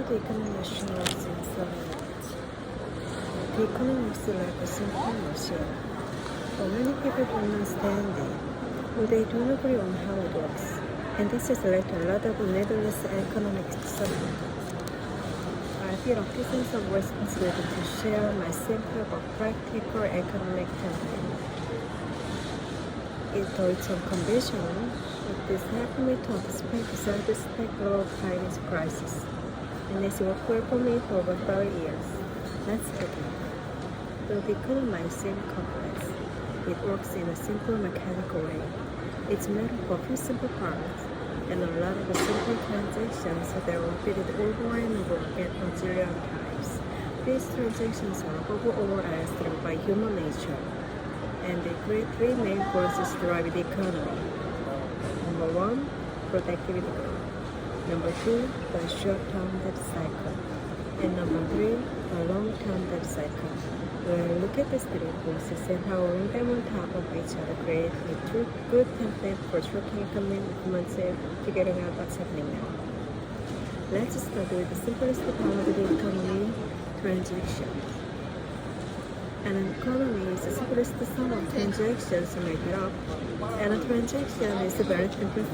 the economic machine works in several ways. The economy looks like a simple machine, but many people don't understand it, or they don't agree on how it works, and this has led to a lot of needless economic suffering. I feel a sense of responsibility to share my simple but practical economic template. It's Deutsche conventional. This helped me to anticipate the self-respect global finance crisis, and it's worked well for me for over 30 years. Let's begin. Though the economy might seem complex, it works in a simple mechanical way. It's made up of a few simple parts and a lot of simple transactions that are repeated over and over again a zillion times. These transactions are overall driven by human nature, and they create three main forces driving the economy. Number one, productivity growth. Number two, the short-term debt cycle. And number three, the long-term debt cycle. When we look at these three forces and how we link them on top of each other, create a good template for tracking economic movements and figuring out what's happening now. Let's start with the simplest part of the economy, transactions. And an economy is the simplest sum of transactions to make it up. And a transaction is a very simple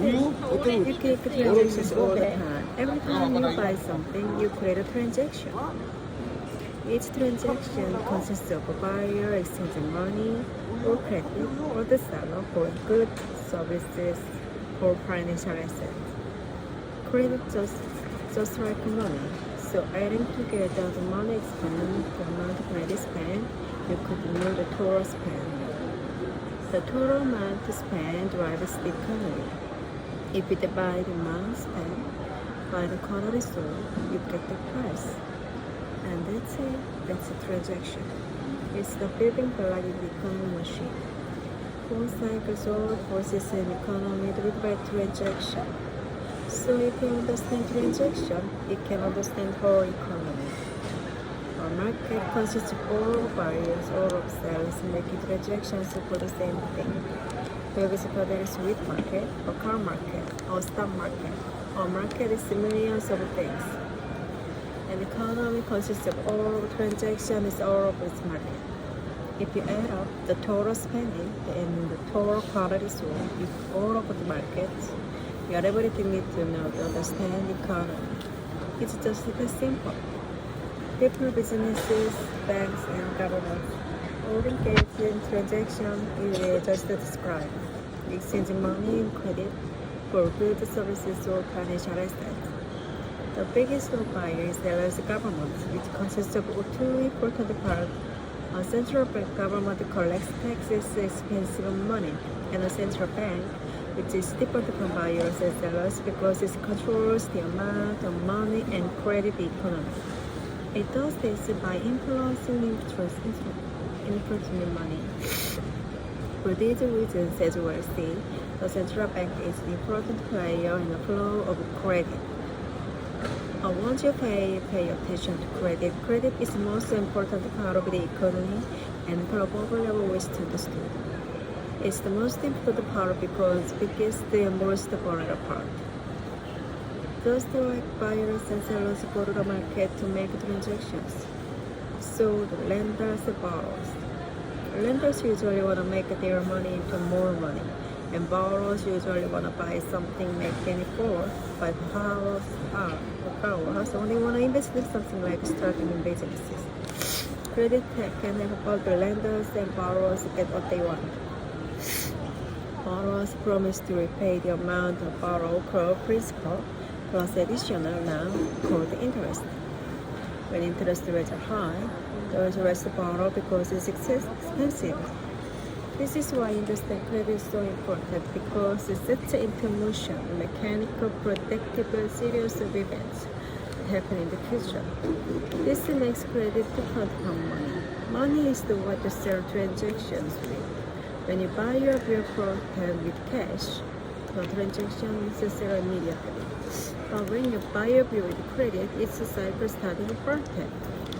thing. You click transactions all the time. Every time you buy something, you create a transaction. Each transaction consists of a buyer exchanging money or credit, or the seller for goods, services, or financial assets. Credit just like money. So adding together the money spent, the amount of credit spent, you could know the total spend. The total amount spent drives the economy. If you divide the amount spent by the quantity sold, you get the price. And that's it. That's a transaction. It's the building block of the economy machine. Full cycles all forces in economy driven by transaction. So if you understand transaction, you can understand whole economy. A market consists of all buyers, all of sellers making transactions for the same thing. For example, there is wheat market, a car market, or stock market. A market is millions of things. An economy consists of all transactions, all of its market. If you add up the total spending and the total quantity sold with all of the markets, you are everything you need to know to understand the economy. It's just that simple. People, businesses, banks, and governments all engage in transactions is just described, exchanging money and credit for goods, services, or financial assets. The biggest buyer is the government, which consists of two important parts. A central bank government collects taxes, expensive money, and a central bank, which is different from buyers and sellers because it controls the amount of money and credit the economy. It does this by influencing interest in money. For these reasons, as well as the central bank is an important player in the flow of credit. Once you pay attention to credit. Credit is the most important part of the economy and probably always understood. It's the most important part because it's the most vulnerable part. Just like buyers and sellers go to the market to make transactions, so the lenders and borrowers. Lenders usually want to make their money into more money, and borrowers usually want to buy something making it for like a house, or they want to invest in something like starting in businesses. Credit can help both the lenders and borrowers get what they want. Borrowers promise to repay the amount of borrowed principal plus additional now called interest. When interest rates are high, those rates borrow because it's expensive. This is why industry credit is so important because it sets into motion a mechanical, predictable series of events that happen in the future. This makes credit different from money. Money is the what you sell transactions with. When you buy your bill for hand with cash, the transaction is settled immediately. But when you buy your bill with credit, it's a cycle starting from hand.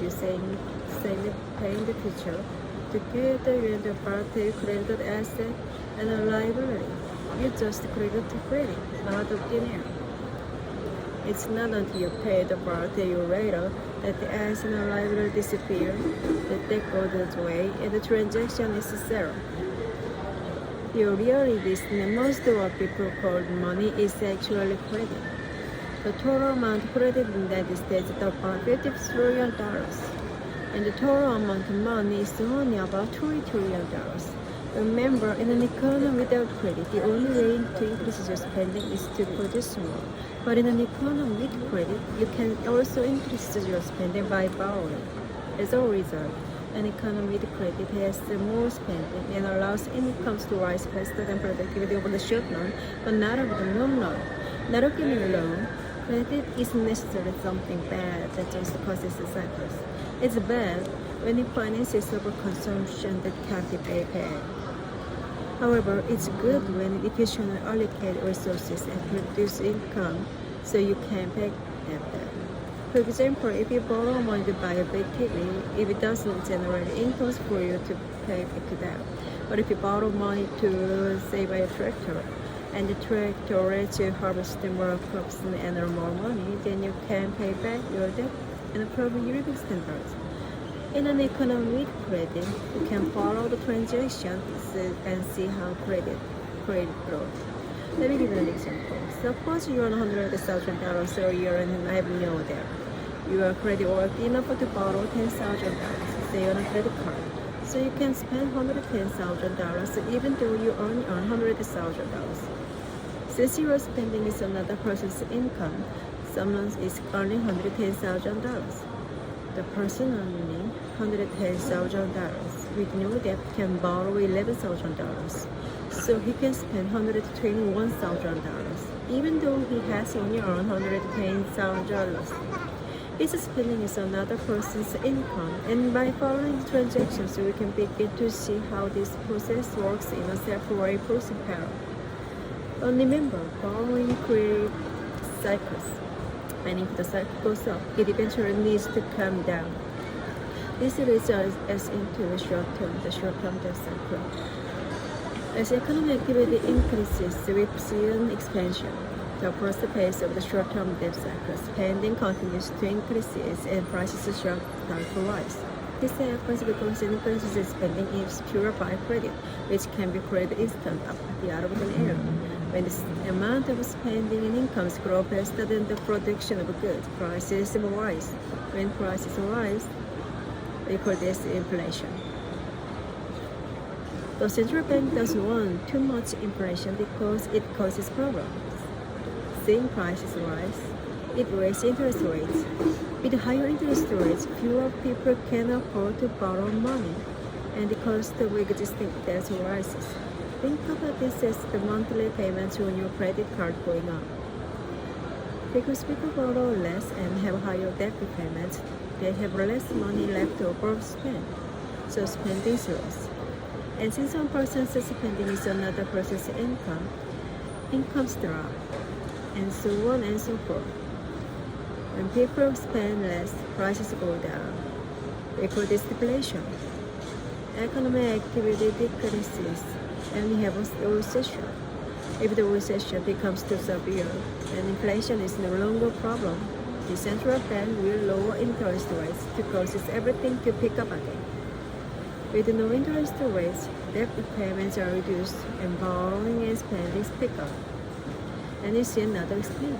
You save pay in the future. Together you end up to credit asset and a liability. You just credit to credit, not of thin air. It's not until you pay the part that you later that the assets and liability disappear, the debt goes away, and the transaction is zero. The reality is that most of what people call money is actually credit. The total amount credited in the United States is about $50 trillion, and the total amount of money is only about $20 trillion. Remember, in an economy without credit, the only way to increase your spending is to produce more. But in an economy with credit, you can also increase your spending by borrowing. As a result, an economy with credit has more spending and allows incomes to rise faster than productivity over the short run, but not over the long run. Not giving a loan, credit isn't necessarily something bad that just causes a cycles. It's bad when it finances overconsumption that can't be paid back. However, it's good when it efficiently allocates resources and produce income so you can pay that back. For example, if you borrow money to buy a big TV, if it doesn't generate incomes for you to pay back that. But if you borrow money to say buy a tractor, and the tractor lets you harvest more crops and earn more money, then you can pay back your debt and improve your living standards. In an economy with credit, you can follow the transactions and see how credit grows. Let me give you an example. Suppose you earn $100,000 a year and have no debt. Your credit worth enough to borrow $10,000, say on a credit card. So you can spend $110,000 even though you only earn $100,000. Since your spending is another person's income, someone is earning $110,000. The person earning $110,000 with no debt can borrow $11,000. So he can spend $121,000 even though he has only earned $110,000. His spending is another person's income, and by following the transactions, we can begin to see how this process works in a self-reinforcing pattern. But remember, borrowing creates cycles, and if the cycle goes up, it eventually needs to come down. This leads us into the short-term debt cycle. As economic activity increases, we see an expansion. The first phase of the short-term debt cycle, spending continues to increase and prices start to rise. This happens because increases in spending is fueled by credit, which can be created instantly out of thin air. When the amount of spending and incomes grow faster than the production of goods, prices will rise. When prices rise, we call this inflation. The central bank doesn't want too much inflation because it causes problems. Seeing prices rise, it raises interest rates. With higher interest rates, fewer people can afford to borrow money, and the cost of existing debt rises. Think about this as the monthly payments on your credit card going up. Because people borrow less and have higher debt repayments, they have less money left over to spend, so spending slows. And since one person's spending is another person's income, incomes drop, and so on and so forth. When people spend less, prices go down. We call this deflation. Economic activity decreases, and we have a recession. If the recession becomes too severe, and inflation is no longer a problem, the central bank will lower interest rates to cause everything to pick up again. With no interest rates, debt repayments are reduced, and borrowing and spending pick up. And you see another explain.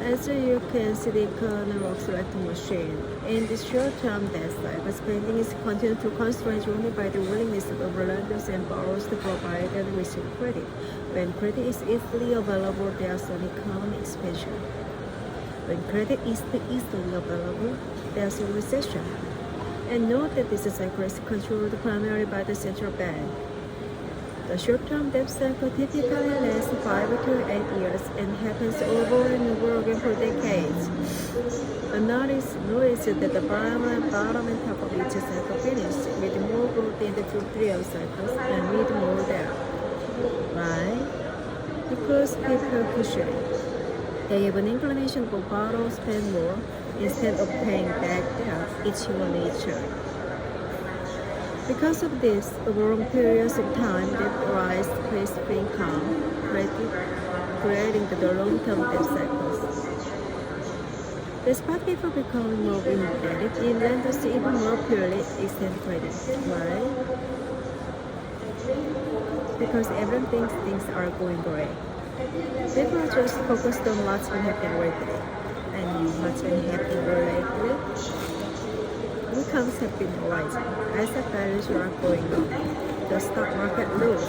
As you can see, the economy works like a machine. In the short-term debt cycle, spending is continued to constrained only by the willingness of lenders and borrowers to provide and receive credit. When credit is easily available, there's an economic expansion. When credit is easily available, there's a recession. And note that this cycle is controlled primarily by the central bank. The short-term debt cycle typically lasts 5 to 8 years and happens over and over again for decades. But notice that the bottom and top of each cycle finish with more growth in the three cycles and with more debt. Why? Because people push it. They have an inclination to borrow, spend more, instead of paying back debt. It's human nature. Because of this, over long periods of time, debt rise, increased income, creating the long-term debt cycles. Despite people becoming more indebted, lenders even more purely extend credit. Why? Because everyone thinks things are going great. People are just focused on what's been happening lately. And what's been happening lately? Incomes have been rising. Asset values are going up. The stock market lose.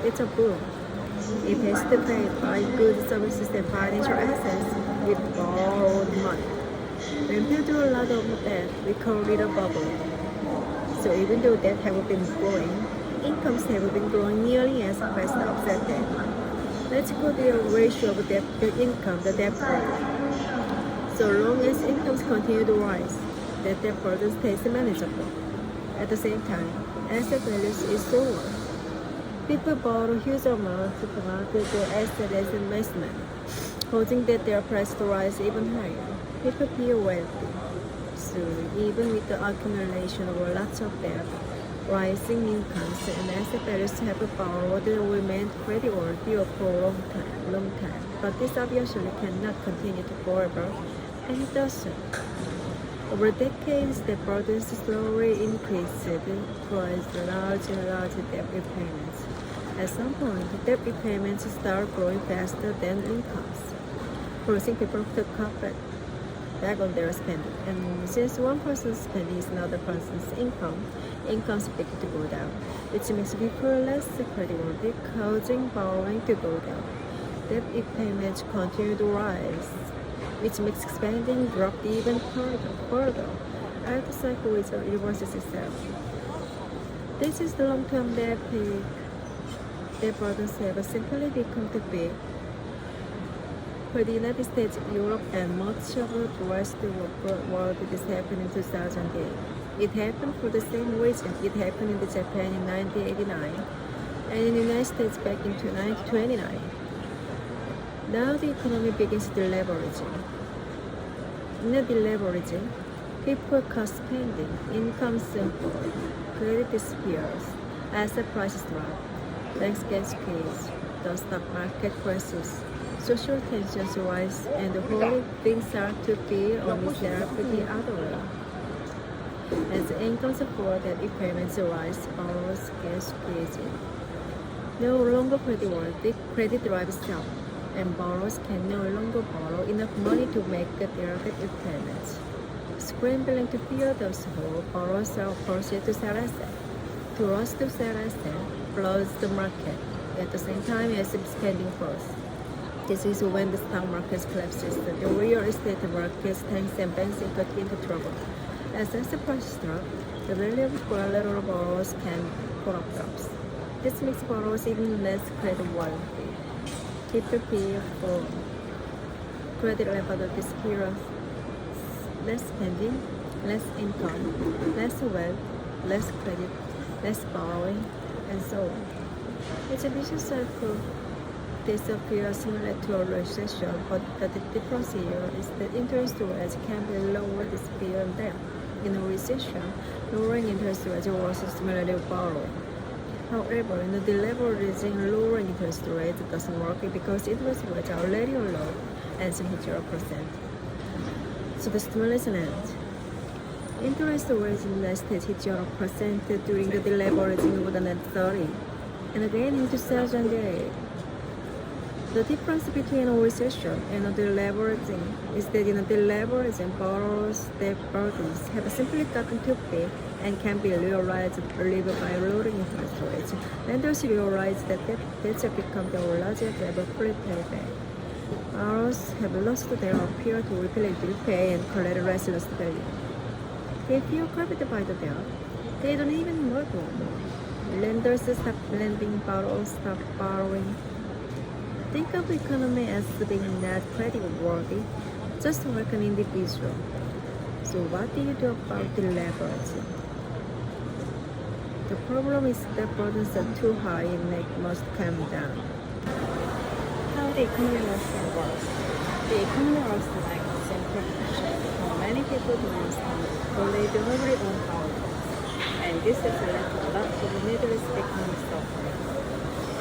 It's a boom. It has to pay buy goods, services, and financial assets with borrowed money. When people do a lot of that, we call it a bubble. So even though debt have been growing, incomes have been growing nearly as fast to offset that. Let's go to the ratio of debt to income, the debt burden. So long as incomes continue to rise, the debt burden stays manageable. At the same time, asset values is lower. People borrow huge amounts to market their asset as investment, hoping that their price to rise even higher. People feel wealthy. So even with the accumulation of lots of debt, rising incomes and asset values have borrowed remained creditworthy for a long time. But this obviously cannot continue to forever, and it doesn't. Over decades, the burden slowly increased towards large debt repayments. At some point, debt repayments start growing faster than incomes, forcing people to cut back on their spending. And since one person's spending is another person's income, incomes begin to go down, which makes people less creditworthy, causing borrowing to go down. Debt repayments continue to rise, which makes spending drop even further. As the cycle reverses itself. This is the long-term debt peak. Debt burdens have simply become too big. For the United States, Europe, and much of the rest of the world, this happened in 2008. It happened for the same reason. It happened in Japan in 1989, and in the United States back in 1929. Now the economy begins deleveraging. In the deleveraging, people cut spending, income fall, credit disappears, asset prices drop, banks get squeezed, the stock market crashes, social tensions rise, and the whole thing starts to feel on itself the other way. As incomes fall and repayments rise, borrowers get squeezed. No longer creditworthy, credit drives down, and borrowers can no longer borrow enough money to make their debt repayments. Scrambling to fill those holes, borrowers are forced to sell assets. To rush to sell assets floods the market at the same time as spending falls. This is when the stock market collapses, the real estate market tanks, and banks get into trouble. As asset prices drop, the value of collateral borrowers can drops. This makes borrowers even less creditworthy. People pay for credit level disappears. Less spending, less income, less wealth, less credit, less borrowing, and so on. It's a vicious cycle. This appears similar to a recession, but the difference here is that interest rates can be lowered beyond them. In a recession, lowering interest rates worsens similarly with borrowing. However, in the deleveraging, lowering interest rates doesn't work because interest rates are already low and some hit 0%. So the stimulation ends. Interest rates in the United States hit 0% during the deleveraging of the net 30, and again in 2008. The difference between a recession and a deleveraging is that in a deleveraging, borrowers' debt burdens have simply gotten too big and can be realized only by lowering interest rates. Lenders realize that debts have become the larger debt fully paid back. Borrowers have lost their appeal to repay and collateralize lost value. They feel covered by the debt. They don't even work anymore. Lenders stop lending, borrowers stop borrowing. Think of the economy as being not creditworthy, just like an individual. So what do you do about the leveraging? The problem is that burdens are too high and they must come down. How the economy works? The economy works like a central function. Many people don't understand it, but they do not really own power. And this has led to a lot of needless economic suffering.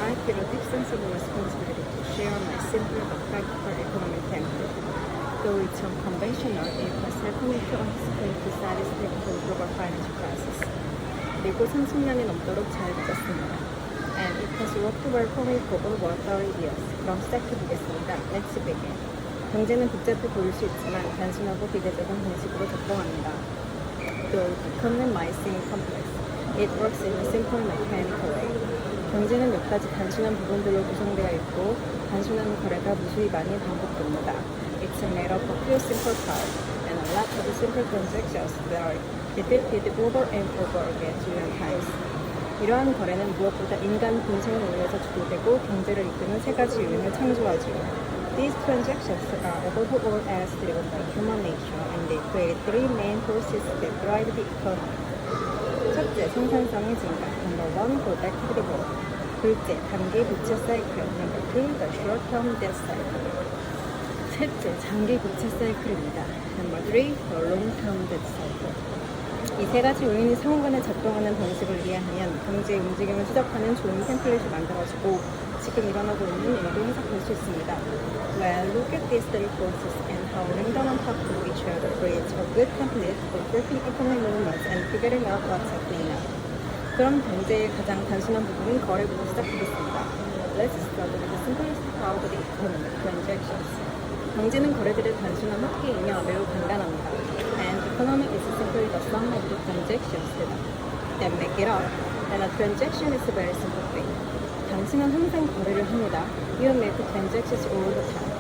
I feel a deep sense of responsibility to share my simple but practical economic template. Though it's unconventional, it was helping to anticipate the satisfactory global financial crisis. 그리고 30년이 넘도록 잘 맞았습니다. And it has worked well for me for over 30 years. 그럼 시작해보겠습니다. Let's begin. 경제는 복잡해 보일 수 있지만 단순하고 비대적인 방식으로 작동합니다. Though the economy might seem complex, it works in a simple mechanical way. 경제는 몇 가지 단순한 부분들로 구성되어 있고 단순한 거래가 무수히 많이 반복됩니다. It's made up of few simple parts and a lot of simple transactions that are repeated over and over again during times. 이러한 거래는 무엇보다 인간 본성을 의해서 주도되고 경제를 이끄는 세 가지 요인을 창조하죠. These transactions are above all else driven by human nature and they create three main forces that drive the economy. 첫째, 생산성의 증가. Number one, productivity growth. 둘째, 단기 부채 사이클. Number two, the short-term debt cycle. 셋째, 장기 부채 사이클입니다. Number three, the long-term debt cycle. 이 세 가지 요인이 상호간에 작동하는 방식을 이해하면 경제의 움직임을 추적하는 좋은 템플릿이 만들어지고 지금 일어나고 있는 일도 해석할 수 있습니다. Well, look at these three forces and how them on top of each other creates a good template for breaking economic movements and figuring out what's happening now. 그럼 경제의 가장 단순한 부분인 거래부터 시작하겠습니다. Let's start with the simplest part of the economy, transactions. 경제는 거래들의 단순한 합계이며 매우 간단합니다. And economy is simply the sum of the transactions that make it up. And a transaction is a very simple thing. 당신은 항상 거래를 합니다. You make transactions all the time.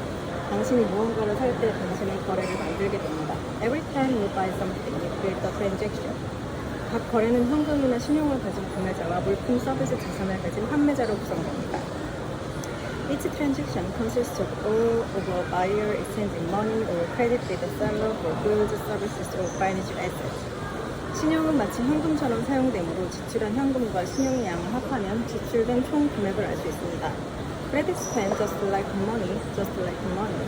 당신이 무언가를 살 때 당신은 거래를 만들게 됩니다. Every time you buy something, you create a transaction. 각 거래는 현금이나 신용을 가진 구매자와 물품, 서비스, 자산을 가진 판매자로 구성됩니다. Each transaction consists of all of a buyer exchanging money or credit with the seller for goods, services, or financial assets. 신용은 마치 현금처럼 사용되므로 지출한 현금과 신용의 양을 합하면 지출된 총 금액을 알 수 있습니다. Credit spent just like money.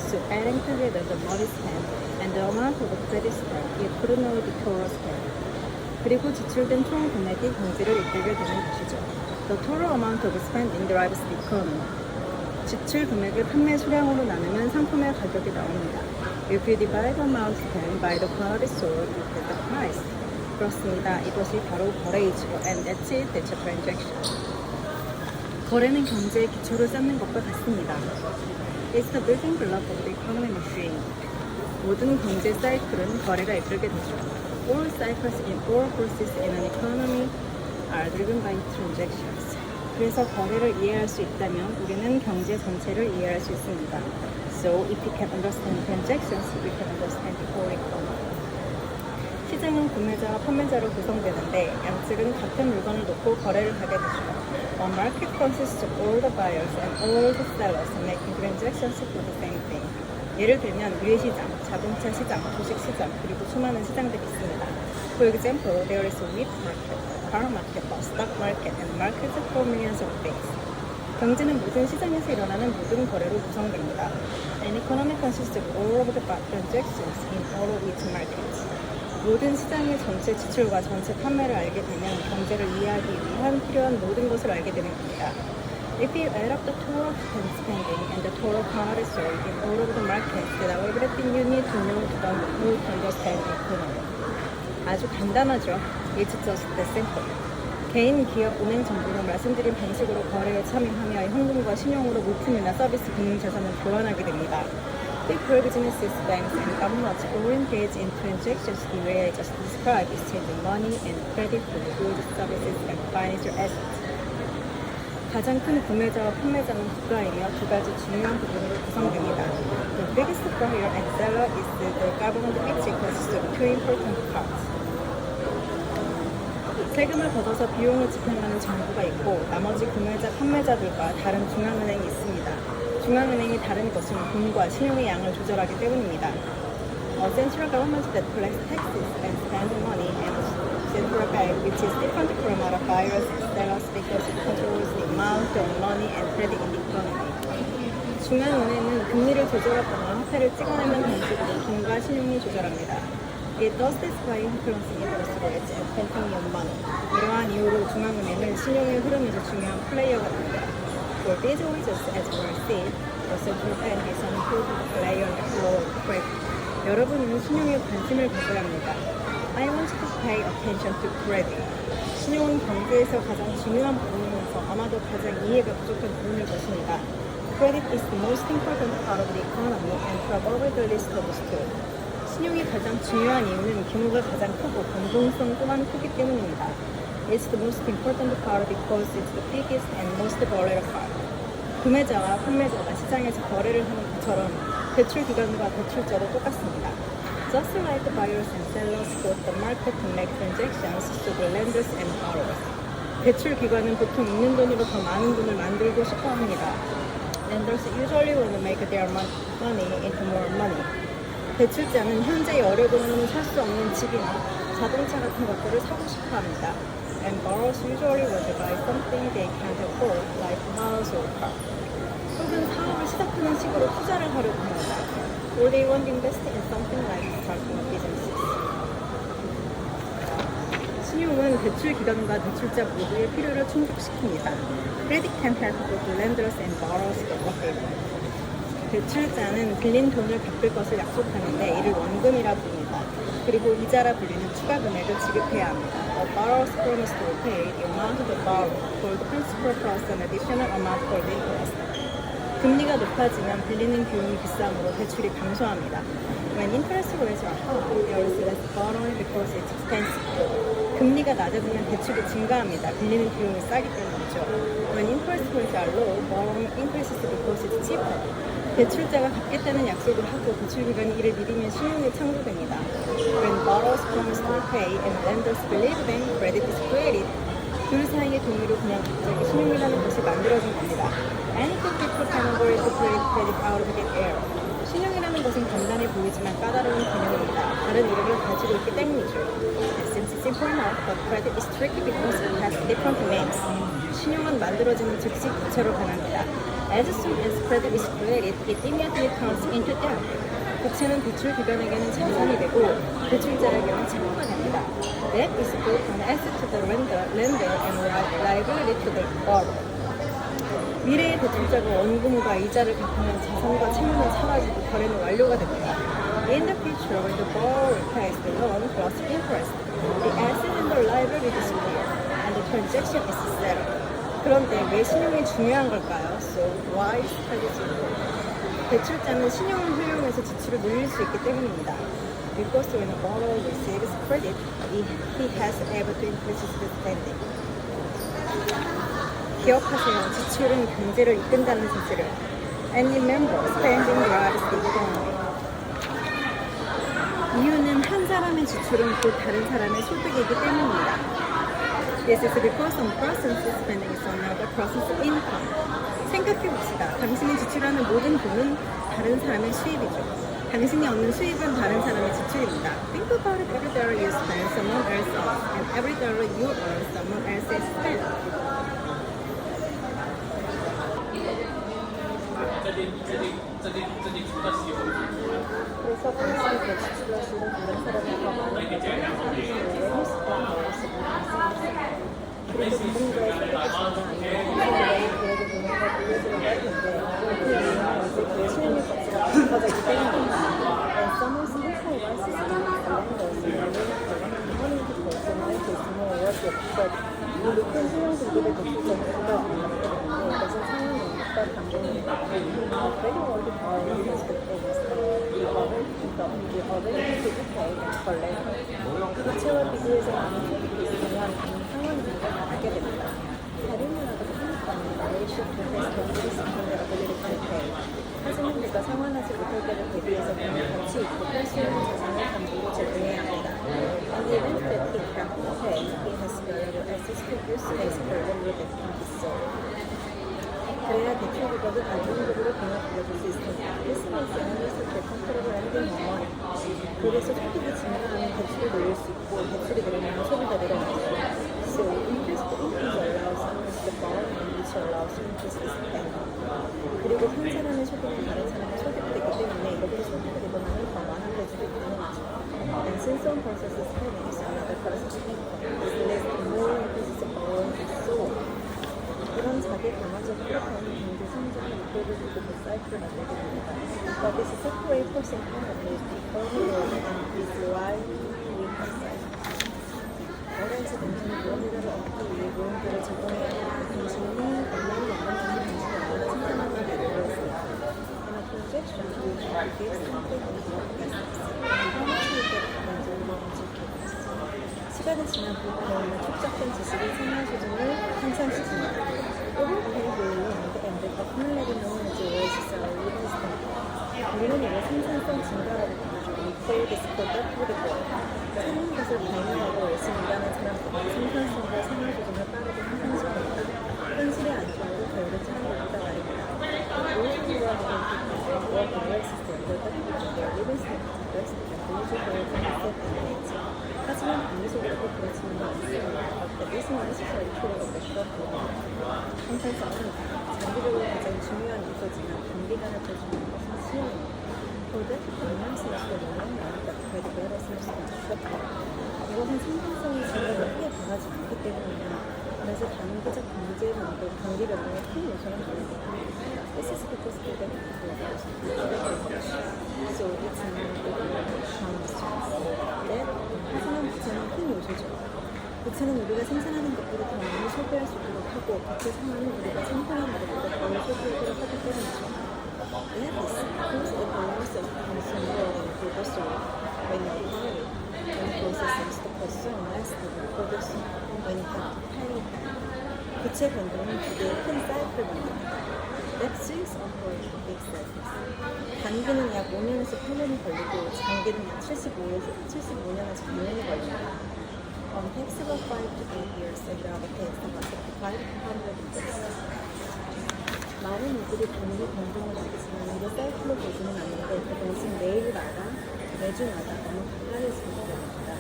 So adding together the money spent and the amount of the credit spent, you could know the total spent. 그리고 지출된 총 금액이 경제를 이끌게 되는 것이죠. The total amount of spending drives the economy. 지출 금액을 판매 수량으로 나누면 상품의 가격이 나옵니다. If you divide the amount spent by the quantity sold, you get the price. 그렇습니다. 이것이 바로 거래이죠. And that's it. That's a transaction. 거래는 경제의 기초를 쌓는 것과 같습니다. It's the building block of the economy machine. 모든 경제 사이클은 거래가 이끌게 되죠. All cycles in all forces in an economy are driven by transactions. 그래서 거래를 이해할 수 있다면 우리는 경제 전체를 이해할 수 있습니다. So if we can understand transactions, we can understand the whole economy. 시장은 구매자와 판매자로 구성되는데 양측은 같은 물건을 놓고 거래를 하게 되죠. A market consists of all the buyers and all the sellers making transactions for the same thing. 예를 들면 유해시장, 자동차 시장, 주식 시장, 그리고 수많은 시장들이 있습니다. For example, there is a wheat market, car market, a stock market, and markets for millions of things. 경제는 모든 시장에서 일어나는 모든 거래로 구성됩니다. An economy consists of all of the transactions in all of its markets. 모든 시장의 전체 지출과 전체 판매를 알게 되면 경제를 이해하기 위한 필요한 모든 것을 알게 되는 겁니다. If you add up the total spending and the total quantity sold in all of the markets, then everything you need to know to understand the economy. 아주 간단하죠. It's just that simple. 개인, 기업, 은행 정보를 말씀드린 방식으로 거래에 참여하며 현금과 신용으로 물품이나 서비스, 금융 자산을 교환하게 됩니다. Big businesses, banks, and governments all engage in transactions the way I just described, exchanging money and credit for goods, services, and financial assets. 가장 큰 구매자와 판매자는 국가이며 두 가지 중요한 부분으로 구성됩니다. The biggest buyer and seller is the government, which consists of two important parts. 세금을 걷어서 비용을 집행하는 정부가 있고 나머지 구매자, 판매자들과 다른 중앙은행이 있습니다. 중앙은행이 다른 것은 돈과 신용의 양을 조절하기 때문입니다. A central government that collects taxes and spends money and central bank which is different from other buyers and sellers because it controls the amount of money and credit in the economy. 중앙은행은 금리를 조절하거나 화폐를 찍어내는 방식으로 돈과 신용을 조절합니다. It does this by influencing interest rates and printing of money. 이러한 이유로 중앙은행은 신용의 흐름에서 중요한 플레이어가 됩니다. For these reasons, as we see, the central bank is an important player in the world credit. 여러분은 신용에 관심을 가져야 합니다. I want to pay attention to credit. 신용은 경제에서 가장 중요한 부분이면서 아마도 가장 이해가 부족한 부분일 것입니다. Credit is the most important part of the economy and probably the least understood. 신용이 가장 중요한 이유는 규모가 가장 크고 변동성 또한 크기 때문입니다. It's the most important part because it's the biggest and most volatile part. 구매자와 판매자가 시장에서 거래를 하는 것처럼 대출 기관과 대출자도 똑같습니다. Just like buyers and sellers go to the market to make transactions, so do lenders and borrowers. 대출 기관은 보통 있는 돈으로 더 많은 돈을 만들고 싶어 합니다. Lenders usually want to make their money into more money. 대출자는 현재의 어려움으로는 살 수 없는 집이나 자동차 같은 것들을 사고 싶어 합니다. And borrowers usually want to buy something they can't afford, like a house or car. 혹은 사업을 시작하는 식으로 투자를 하려고 합니다. Or they want to invest in something like starting businesses. 신용은 대출 기관과 대출자 모두의 필요를 충족시킵니다. Credit can help both lenders and borrowers get what they want. 대출자는 빌린 돈을 갚을 것을 약속하는데 이를 원금이라 부릅니다. 그리고 이자라 불리는 추가 금액을 지급해야 합니다. The borrower's promise to pay the amount of the borrower for the principal plus an additional amount for the interest. 금리가 높아지면 빌리는 비용이 비싸므로 대출이 감소합니다. When interest rates are high, there is less borrowing because it's expensive. 금리가 낮아지면 대출이 증가합니다. 빌리는 비용이 싸기 때문이죠. When interest rates are low, borrowing increases because it's cheaper. 대출자가 갚겠다는 약속을 하고 대출기관이 이를 믿으면 신용이 창조됩니다. When borrowers promise to pay and lenders believe them, credit is created. 둘 사이의 동의로 그냥 갑자기 신용이라는 것이 만들어진 겁니다. Anything people can avoid to create credit out of the air. 신용이라는 것은 간단해 보이지만 까다로운 개념입니다. 다른 이름을 가지고 있기 때문이죠. And since it's simple enough, but credit is tricky because it has different names. 신용은 만들어지는 즉시 부채로 변합니다. As soon as credit is created, it immediately turns into debt. 부채는 대출 기관에게는 자산이 되고 대출자에게는 채무가 됩니다. Debt is both an asset to the lender and liability to the borrower. 미래의 대출자가 원금과 이자를 갚으면 자산과 채무는 사라지고 거래는 완료가 됩니다. In the future, when the borrower pays the loan plus interest, the asset and the liability disappear, and the transaction is settled. 그런데 왜 신용이 중요한 걸까요? So why is credit important? 대출자는 신용을 활용해서 지출을 늘릴 수 있기 때문입니다. Because when a borrower receives credit, he has able to increase his spending. 기억하세요. 지출은 경제를 이끈다는 사실을. And remember, spending drives the economy. 이유는 한 사람의 지출은 또 다른 사람의 소득이기 때문입니다. This is because one person's spending is another person's income. 생각해봅시다. 당신이 지출하는 모든 돈은 다른 사람의 수입이죠. 당신이 얻는 수입은 다른 사람의 지출입니다. Think about it. Every dollar you spend, someone else earns, and every dollar you earn, someone else is spent. 그래서 당신이 더 지출하시고 다른 사람이 더 많이 가져가는 그리고 전문가의 소득이 증가하면 당신의 계획에 돈을 빌려주려고 할 텐데 그 이유는 이제 신용의 가치가 높아지기 때문입니다. And someone's income rises because the lenders are willing to lend money to person when he is more worthy of credit. 이 높은 신용 등급의 대출자들과 만나게 되는데 이것은 상황 능력과 관계입니다. Credit worthy borrowers has to pay the ability to pay for later. 부채와 비교해서 많은 소득이 있으면 상환 능력을 하게 됩니다. 다른 나라도 한국과는 ratio to has to increase the ability to pay. 하지만 그가 상환하지 못할 때를 대비해서 그는 가치 있고 뺄 수 있는 자산을 감독으로 제공해야 합니다. And even if he can't pay, he has valuable assets to use space for value that can be sold. 그래야 대출 기관은 안정적으로 돈을 빌려줄 수 있습니다. This makes analysts get comfortable lending more money. 그래서 소득이 증가하면 대출을 늘릴 수 있고 대출이 늘어나면 소비가 늘어나죠. So increase allows increase the borrowing, which allows increase the spending. 그리고 한 사람의 소득은 다른 사람의 소득이기 때문에 이렇게 소득이 늘어나면 더 많은 대출이 가능하죠. And since one person's spending is another person's income, this leads to more increases of borrowing and so on. 이런 작은 우리에게 강화적으로 가는 경제 성장을 목표를 두고 그 사이클을 만들게 됩니다. But this separate person is the only one and is why we have cycle. 나라에서 당신이 무언가를 얻기 위해 무언가를 제공해야 하는 당신이 얼마나 많은 당신이 얼마나 생산하는 데 들어있습니다. And a projection which gives something of the essence. How much you get from the long-term. 시간이 지난 후 그러나 축적된 지식이 생활 수준을 향상시킵니다. Over time, we learned and the accumulated knowledge raises our living standard. 우리는 이를 생산성 증가라고 부르죠. We call this productivity growth. 새로운 것을 발명하고 열심히 일하는 사람보다 생산성과 생활 수준을 빠르게 향상시킵니다. 현실의 안쪽으로 결국 차는 것보다 말입니다. Those who are working work in work system, their living standard is best and those who work in the same 하지만 분리속도도 그렇지는 않습니다. 대비승은 시설이 필요가 없었고 생산성은 장기적으로 가장 중요한 요소지만 단기간에 쳐주는 것은 시험입니다. Further, financial study는 나보다 credible resource가 적었다. 이것은 생산성이 증가가 크게 변하지 않기 때문입니다. 그래서 단기적 경제 변동, 단기 변동에 큰 요소는 됩니다. This is because the so it's an 하지만 부채는 큰 요소죠. 부채는 우리가 생산하는 것보다 더 많이 소비할 수 있도록 하고 부채 상황은 우리가 생산하는 것보다 더 소비하도록 하기 때문이죠. That is because it allows us to consume more than previously when you buy it, and processes to consume less than previously when you have to pay it back. 부채 변동은 두 개의 큰 사이클을 만듭니다. That's just a big cycles. 단기는 약 5년에서 8년이 걸리고 장기는 약 75년에서 100년이 걸립니다. One takes about 5 to 8 years and the other takes about 500 years. 많은 이들이 돈으로 변동을 하지만 이를 사이클로 보지는 않는데 그 대신 매일마다, 매주마다 어느 가까이에서 보게 됩니다.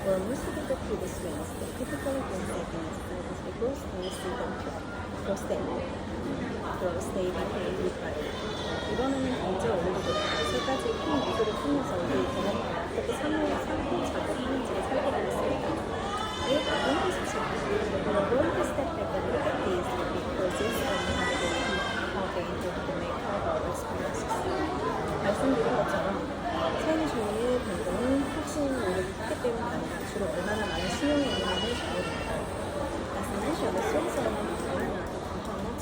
For most of the previous swings, the typical gain cycle is because they see them grow steady and liquid. 이번에는 경제 원리도 세 가지 큰 요소를 통해서 우리의 경험을 어떻게 삶고 작업하는지를 살펴보겠습니다. If one is changed, we are going to step back and look at these because how they improve the makeup of our experiences. 말씀드린 것처럼 사회주의의 변동은 혁신이 오히려 크기 때문이 아니라 주로 얼마나 많은 신용의 영향을 주게 됩니다. As mentioned, the source of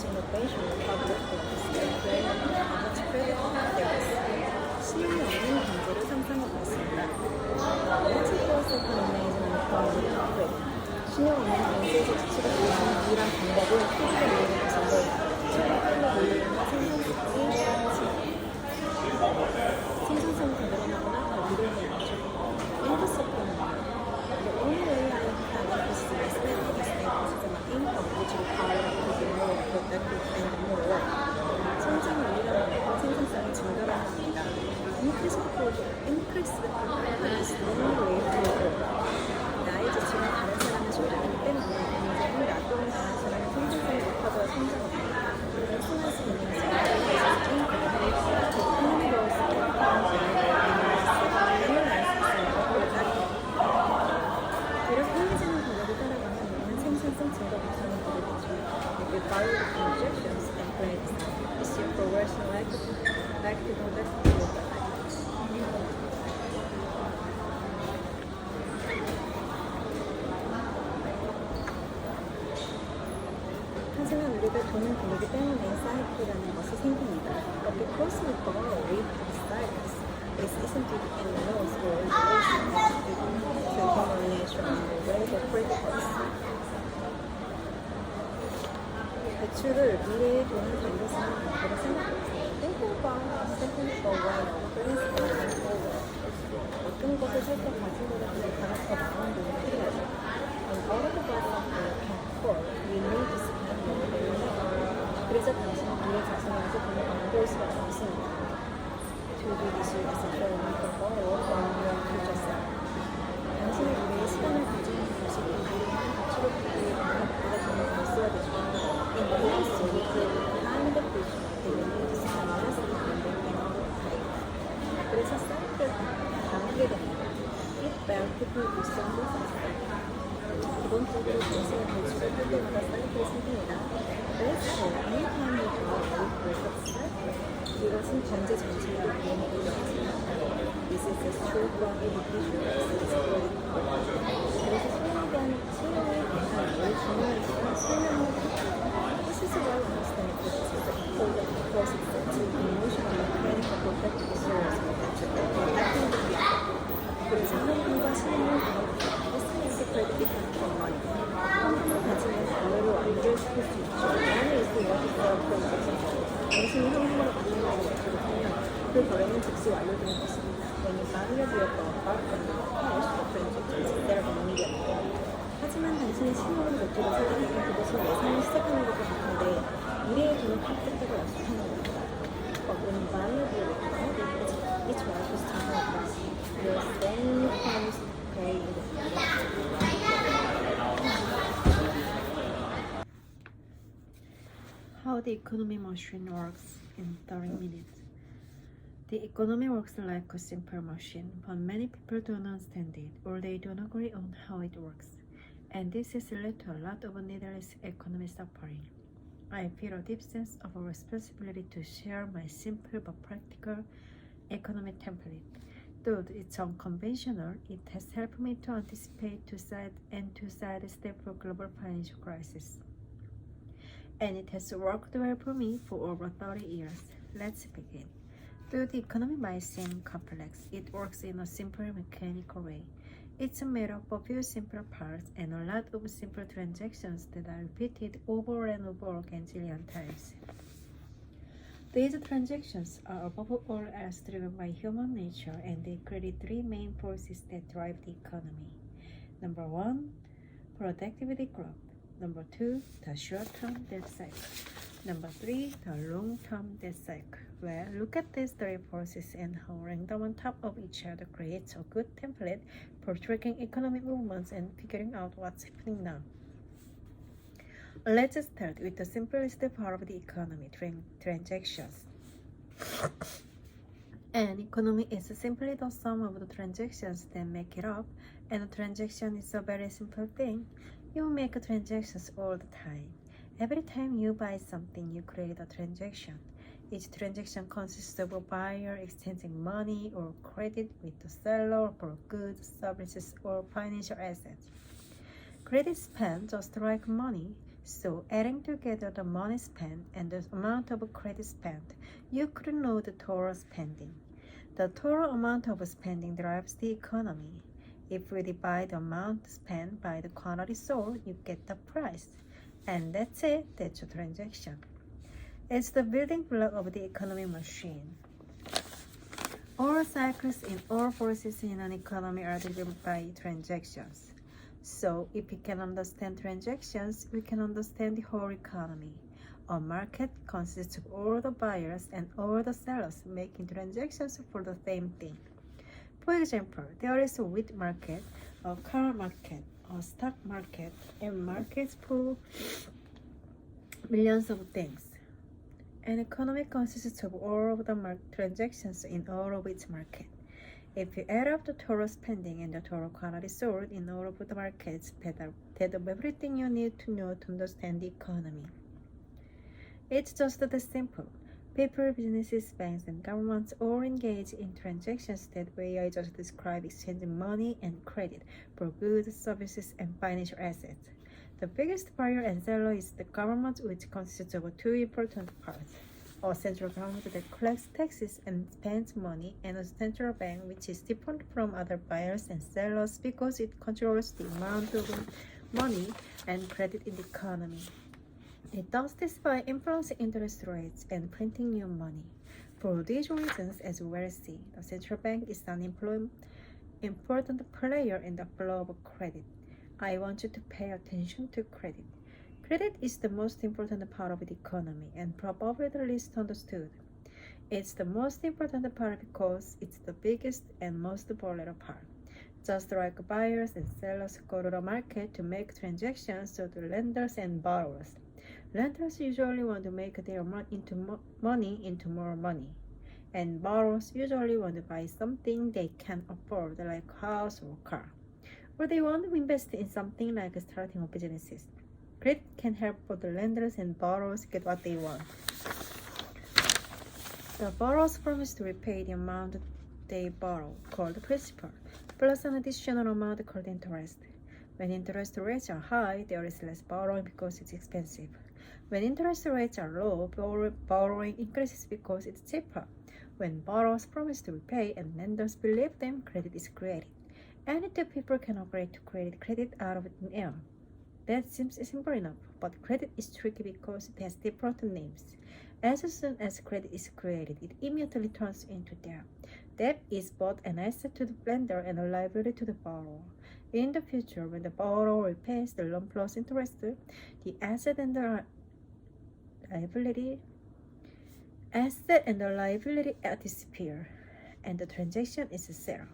innovation in public policy and creating how much credit there is. 신용이 없는 경제를 상상하고 있습니다. Let's suppose that the management economy of credit. 신용 없는 경제에서 지출을 보여주는 유일한 방법은 크게 모이는 것인데 최근에 모이는 생산성이 대단하거나 더 미래에 아주 인터셉트입니다. The only way I can have this is to spend this income which requires more productive and more work. 성장을 유일한 생산성이 증가를 합니다. Increase the product is the only way to grow. 나의 지출은 다른 사람의 소득이기 때문에 굉장히 나도 다른 사람의 생산성이 높아져야 성장합니다. 말씀할 수 있는 이렇게 흘리지는 가격을 따라가면 우리는 생산성 증가 목표는 그리겠죠. If you follow the projections and plans, is your progression likely to go back to your life? 하지만 우리가 돈을 벌기 때문에 사이클이라는 것이 생깁니다. But because we borrow, we have cycles. This isn't due to any laws or regulations to human nature and the way of predictors. 대출을 미래의 돈을 돌릴 수 있는 방법을 생각해보세요. Think about a second for while principle and forward. 어떤 것을 살 때 가진 것에 비해 더 많은 돈이 필요하죠. In order to buy what you can afford, you need to spend more than you have. 그래서 당신은 미래 자신에게서 돈을 얻을 수밖에 없습니다. To be issued as a show you can borrow from your future self. 당신의 미래의 시간을 가지는 것이 미래의 가치로 보기에 방법보다 돈을 더 써야 되죠. In doing so, you create behind the future that you need to spend less time than you have. 그래서 사이클을 당하게 됩니다. It better people who stumble and start. 기본적으로 당신의 대출을 할 때마다 사이트를 생깁니다. Let's say anytime you draw a weekly subset, 이것은 경제 전체를 보는 의미입니다. This is a true from individual 그래서 신용에 대한 매우 중요한 설명을 This is well understood because it's to emotional mechanical protective service 그래서 현금과 신용을 SNS 크레딧 같은 money 현금을 가지면 돈으로 완결시킬 수 있죠. Money is the waterfall transaction. 당신이 현금으로 받는 것을 기록하면 그 거래는 즉시 완료되는 것입니다. When you value your dollar from the cash, the transaction is there immediately. 하지만 당신의 신용을 목표로 설정했던 그것은 예상을 시작하는 것과 같은데 미래의 돈을 획득하고 약속하는 겁니다. But when you value your dollar, each one is temporary. Your spending comes to pay in the future. How the economy machine works in 30 minutes. The economy works like a simple machine, but many people don't understand it, or they don't agree on how it works. And this has led to a lot of needless economic suffering. I feel a deep sense of responsibility to share my simple but practical economic template. Though it's unconventional, it has helped me to anticipate to sidestep a global financial crisis. And it has worked well for me for over 30 years. Let's begin. Though the economy might seem complex, it works in a simple mechanical way. It's made up of a few simple parts and a lot of simple transactions that are repeated over and over again zillion times. These transactions are above all else driven by human nature, and they create three main forces that drive the economy. Number one, productivity growth. Number two, the short-term debt cycle. Number three, the long-term debt cycle. Well, look at these three forces and how ranking them on top of each other creates a good template for tracking economic movements and figuring out what's happening now. Let's start with the simplest part of the economy, transactions. An economy is simply the sum of the transactions that make it up, and a transaction is a very simple thing. You make transactions all the time. Every time you buy something, you create a transaction. Each transaction consists of a buyer exchanging money or credit with the seller for goods, services, or financial assets. Credit spent just like money, so adding together the money spent and the amount of credit spent, you could know the total spending. The total amount of spending drives the economy. If we divide the amount spent by the quantity sold, you get the price. And that's it, that's a transaction. It's the building block of the economic machine. All cycles and all forces in an economy are driven by transactions. So, if we can understand transactions, we can understand the whole economy. A market consists of all the buyers and all the sellers making transactions for the same thing. For example, there is a wheat market, a car market, a stock market, and markets for millions of things. An economy consists of all of the transactions in all of its market. If you add up the total spending and the total quantity sold in all of the markets, that of everything you need to know to understand the economy. It's just that simple. People, businesses, banks, and governments all engage in transactions that way I just described, exchanging money and credit for goods, services, and financial assets. The biggest buyer and seller is the government, which consists of two important parts. A central government that collects taxes and spends money, and a central bank which is different from other buyers and sellers because it controls the amount of money and credit in the economy. It does this by influencing interest rates and printing new money. For these reasons, as we will see, the central bank is an important player in the flow of credit. I want you to pay attention to credit. Credit is the most important part of the economy and probably the least understood. It's the most important part because it's the biggest and most volatile part. Just like buyers and sellers go to the market to make transactions, so do lenders and borrowers. Lenders usually want to make their money into more money, and borrowers usually want to buy something they can afford, like a house or car. or they want to invest in something like starting a business. Credit can help both the lenders and borrowers get what they want. The borrowers promise to repay the amount they borrow, called principal, plus an additional amount called interest. When interest rates are high, there is less borrowing because it's expensive. When interest rates are low, borrowing increases because it's cheaper. When borrowers promise to repay and lenders believe them, credit is created. Any two people can agree to create credit out of thin air. That seems simple enough, but credit is tricky because it has different names. As soon as credit is created, it immediately turns into debt. Debt is both an asset to the lender and a liability to the borrower. In the future, when the borrower repays the loan plus interest, the asset and the liability disappear, and the transaction is zero.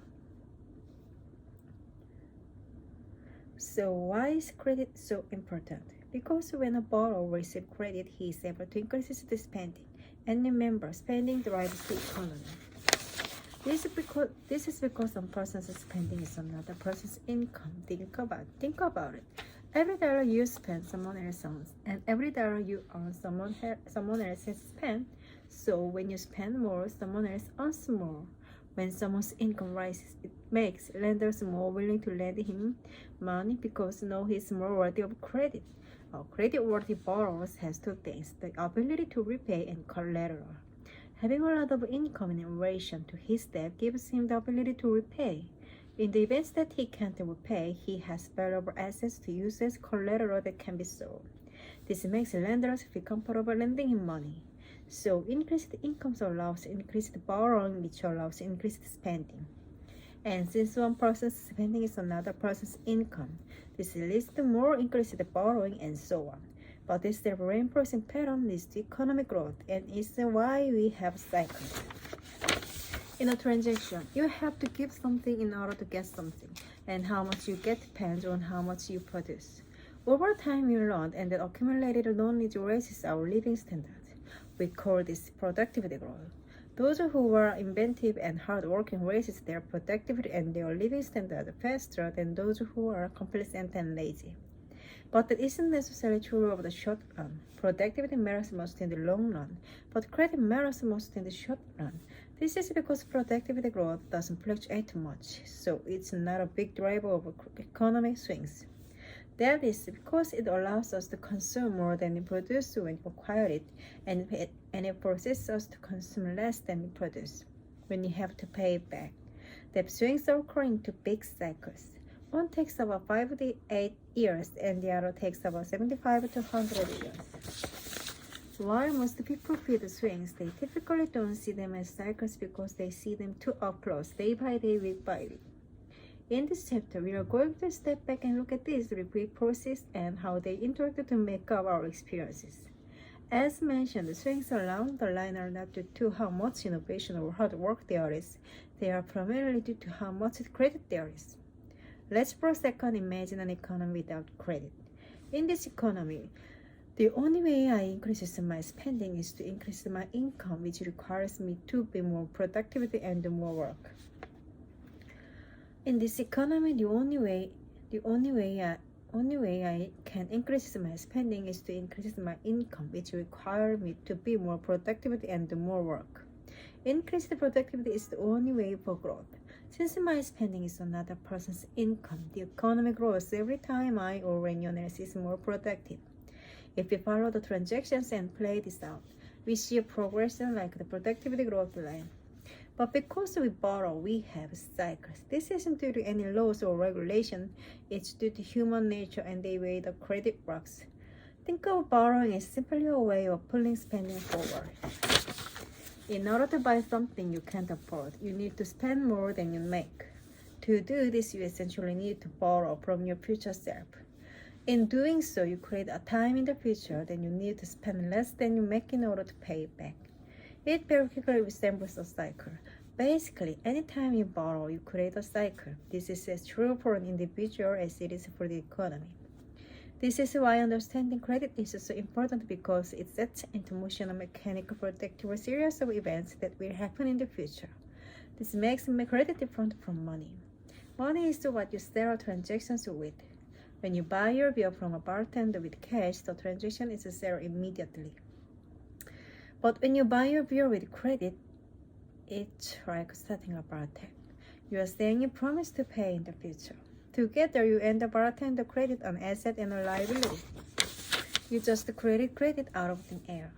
So why is credit so important? Because when a borrower receives credit, he is able to increase his spending. And remember, spending drives the economy. This is because some person's spending is another person's income. Think about it. Every dollar you spend, someone else earns, and every dollar you earn, someone else has spent. So when you spend more, someone else earns more. When someone's income rises, it makes lenders more willing to lend him money because now he's more worthy of credit. A credit-worthy borrower has two things: the ability to repay and collateral. Having a lot of income in relation to his debt gives him the ability to repay. In the event that he can't repay, he has valuable assets to use as collateral that can be sold. This makes lenders feel comfortable lending him money. So increased income allows increased borrowing, which allows increased spending. And since one person's spending is another person's income, this leads to more increased borrowing and so on. But this reinforcing pattern leads to economic growth and is why we have cycles. In a transaction, you have to give something in order to get something, and how much you get depends on how much you produce. Over time, we learned, and that accumulated knowledge raises our living standard. We call this productivity growth. Those who are inventive and hardworking raises their productivity and their living standard faster than those who are complacent and lazy. But that isn't necessarily true of the short run. Productivity matters most in the long run, but credit matters most in the short run. This is because productivity growth doesn't fluctuate too much, so it's not a big driver of economic swings. That is because it allows us to consume more than we produce when we acquire it, and it forces us to consume less than we produce when you have to pay it back. The swings occur into big cycles. One takes about 5 to 8 years, and the other takes about 75 to 100 years. While most people feel the swings, they typically don't see them as cycles because they see them too up close, day by day, week by week. In this chapter, we are going to step back and look at these repeat processes and how they interact to make up our experiences. As mentioned, the swings along the line are not due to how much innovation or hard work there is. They are primarily due to how much credit there is. Let's for a second imagine an economy without credit. In this economy, the only way I increase my spending is to increase my income, which requires me to be more productive and do more work. In this economy, the only way I can increase my spending is to increase my income, which requires me to be more productive and do more work. Increased productivity is the only way for growth. Since my spending is another person's income, the economy grows every time I or anyone else is more productive. If we follow the transactions and play this out, we see a progression like the productivity growth line. But because we borrow, we have cycles. This isn't due to any laws or regulation. It's due to human nature and the way the credit works. Think of borrowing as simply a way of pulling spending forward. In order to buy something you can't afford, you need to spend more than you make. To do this, you essentially need to borrow from your future self. In doing so, you create a time in the future that you need to spend less than you make in order to pay it back. It perfectly resembles a cycle. Basically, anytime you borrow, you create a cycle. This is as true for an individual as it is for the economy. This is why understanding credit is so important, because it sets into motion a mechanical predictable series of events that will happen in the future. This makes credit different from money. Money is what you settle transactions with. When you buy your beer from a bartender with cash, the transaction is settled immediately. But when you buy your beer with credit, it's like starting a bartender. You are saying you promise to pay in the future. Together, you and the bartender credit an asset and a liability. You just create credit out of thin air.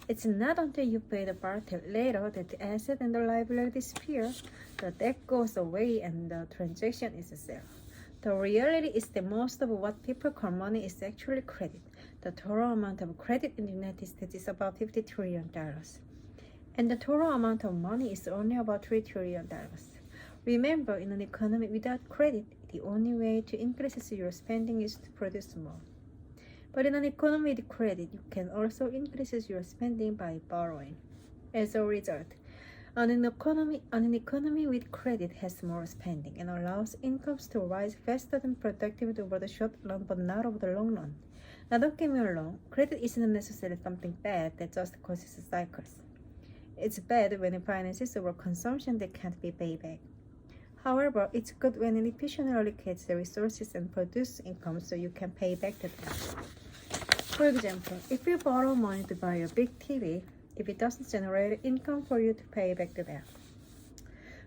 It's not until you pay the bartender later that the asset and the liability disappear, the debt goes away, and the transaction is settled. The reality is that most of what people call money is actually credit. The total amount of credit in the United States is about $50 trillion. And the total amount of money is only about $3 trillion. Remember, in an economy without credit, the only way to increase your spending is to produce more. But in an economy with credit, you can also increase your spending by borrowing. As a result, an economy with credit has more spending and allows incomes to rise faster than productivity over the short run, but not over the long run. Now, don't get me wrong, credit isn't necessarily something bad that just causes cycles. It's bad when it finances over consumption that can't be paid back. However, it's good when it efficiently allocates the resources and produces income so you can pay back the debt. For example, if you borrow money to buy a big TV, if it doesn't generate income for you to pay back the debt.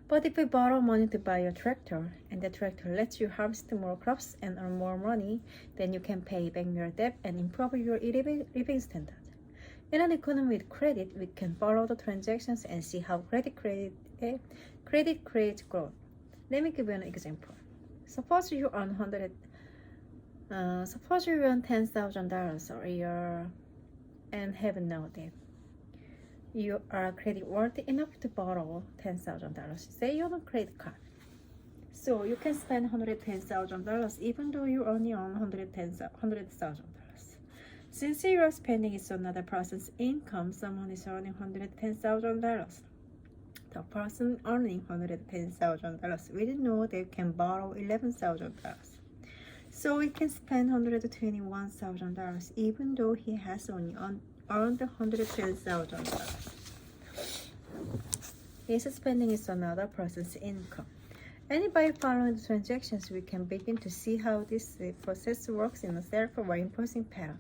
But if you borrow money to buy a tractor, and the tractor lets you harvest more crops and earn more money, then you can pay back your debt and improve your living standard. In an economy with credit, we can follow the transactions and see how credit creates growth. Let me give you an example. Suppose you earn $10,000 a year and have no debt. You are credit worthy enough to borrow $10,000. Say you have a credit card. So you can spend $110,000 even though you only earn $100,000. Since your spending is another person's income, someone is earning $110,000. The person earning $110,000 will know they can borrow $11,000. So he can spend $121,000 even though he has only earned $110,000. His spending is another person's income. And by following the transactions, we can begin to see how this process works in a self-reinforcing pattern.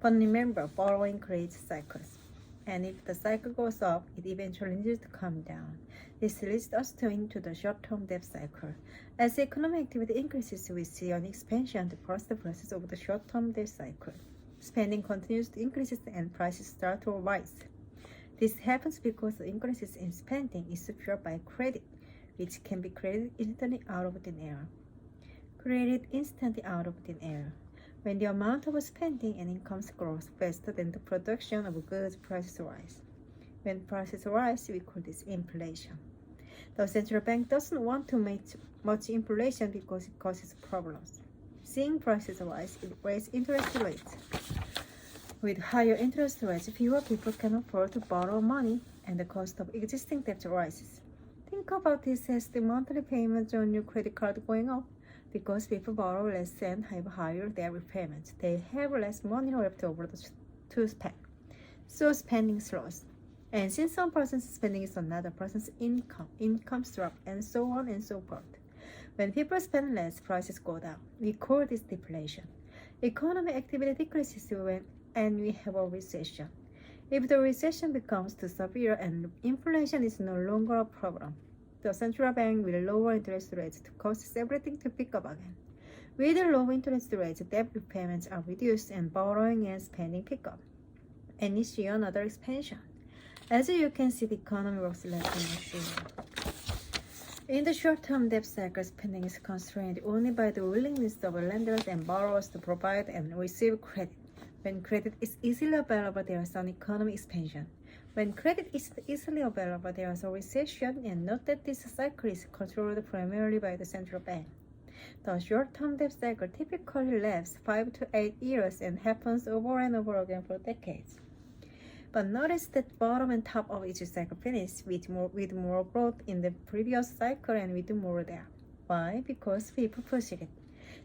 But remember, borrowing creates cycles. And if the cycle goes up, it eventually needs to come down. This leads us into the short-term debt cycle. As economic activity increases, we see an expansion to first process of the short-term debt cycle. Spending continues to increase and prices start to rise. This happens because the increases in spending is fueled by credit, which can be created instantly out of thin air. When the amount of spending and incomes grows faster than the production of goods, prices rise. When prices rise, we call this inflation. The central bank doesn't want to make much inflation because it causes problems. Seeing prices rise, it raises interest rates. With higher interest rates, fewer people can afford to borrow money, and the cost of existing debt rises. Think about this as the monthly payments on your credit card going up. Because people borrow less and have higher debt repayments, they have less money left over to spend. So spending slows. And since some person's spending is another person's income, incomes drop, and so on and so forth. When people spend less, prices go down. We call this deflation. Economic activity decreases and we have a recession. If the recession becomes too severe and inflation is no longer a problem, the central bank will lower interest rates to cause everything to pick up again. With the low interest rates, debt repayments are reduced and borrowing and spending pick up. And you see another expansion. As you can see, the economy works like a machine. In the short-term debt cycle, spending is constrained only by the willingness of lenders and borrowers to provide and receive credit. When credit is easily available, there is an economic expansion. When credit is easily available, there is a recession, and note that this cycle is controlled primarily by the central bank. The short-term debt cycle typically lasts 5 to 8 years and happens over and over again for decades. But notice that bottom and top of each cycle finish with more growth in the previous cycle and with more debt. Why? Because people push it.